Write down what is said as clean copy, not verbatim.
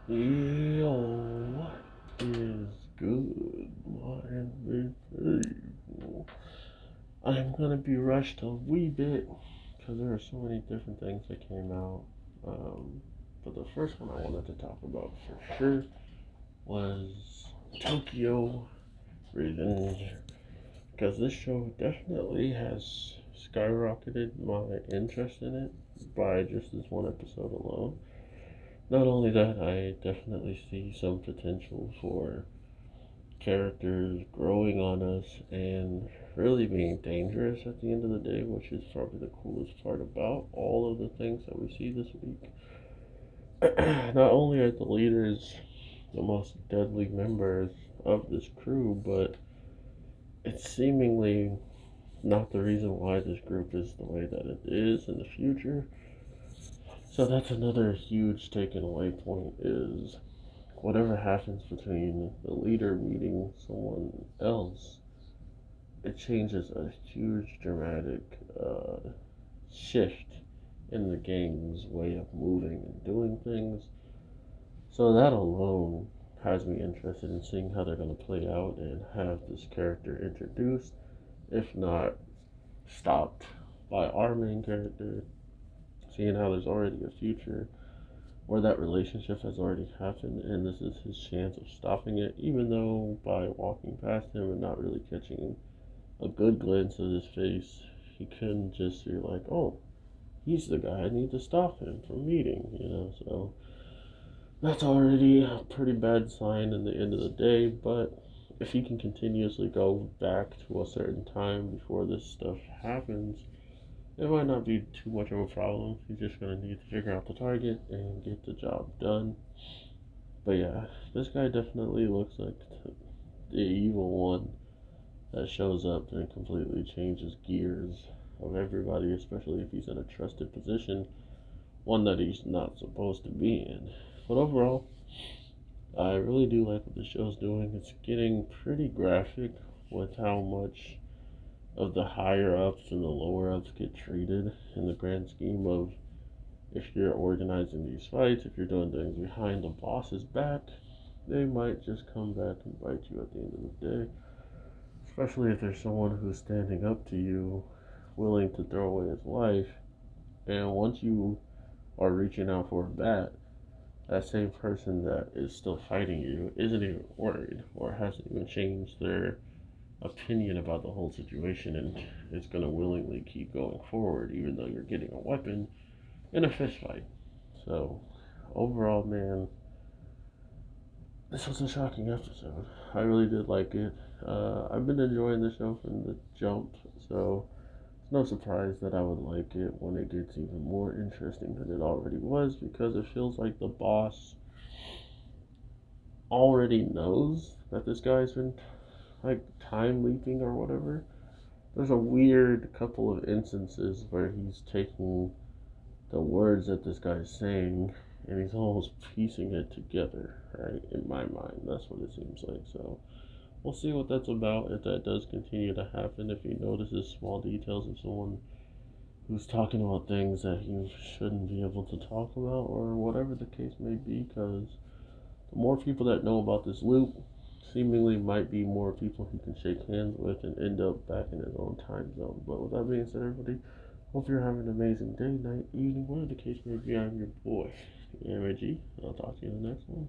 Yo, what is good, my people? I'm gonna be rushed a wee bit because there are so many different things that came out. Um, but the first one I wanted to talk about for sure was Tokyo Revenger because this show definitely has skyrocketed my interest in it by just this one episode alone. Not only that, I definitely see some potential for characters growing on us and really being dangerous at the end of the day, which is probably the coolest part about all of the things that we see this week. Not only are the leaders the most deadly members of this crew, but it's seemingly not the reason why this group is the way that it is in the future. So that's another huge taken away point is whatever happens between the leader meeting someone else, it changes a huge dramatic shift in the gang's way of moving and doing things. So that alone has me interested in seeing how they're going to play out and have this character introduced, if not stopped by our main character, seeing how there's already a future where that relationship has already happened and this is his chance of stopping it, even though by walking past him and not really catching a good glance of his face, he couldn't just be like, oh, he's the guy I need to stop him from meeting. So that's already a pretty bad sign in the end of the day, but if he can continuously go back to a certain time before this stuff happens, it might not be too much of a problem. He's just gonna need to figure out the target and get the job done. But yeah, this guy definitely looks like the evil one that shows up and completely changes gears of everybody, especially if he's in a trusted position, one that he's not supposed to be in. But overall, I really do like what the show's doing. It's getting pretty graphic with how much of the higher ups and the lower ups get treated in the grand scheme of if you're organizing these fights, if you're doing things behind the boss's back, they might just come back and bite you at the end of the day. Especially if there's someone who's standing up to you, willing to throw away his life, and once you are reaching out for a bat, that same person that is still fighting you isn't even worried or hasn't even changed their opinion about the whole situation and is going to willingly keep going forward even though you're getting a weapon in a fist fight. So, overall, man, this was a shocking episode. I really did like it. I've been enjoying the show from the jump, so it's no surprise that I would like it when it gets even more interesting than it already was because it feels like the boss already knows that this guy's been like time leaping or whatever. There's a weird couple of instances where he's taking the words that this guy's saying and he's almost piecing it together, right? In my mind, that's what it seems like. So we'll see what that's about if that does continue to happen. If he notices small details of someone who's talking about things that he shouldn't be able to talk about, or whatever the case may be, because the more people that know about this loop, seemingly might be more people he can shake hands with and end up back in his own time zone. But with that being said, everybody, hope you're having an amazing day, night, evening, whatever the case may be. I'm your boy, G. I'll talk to you in the next one.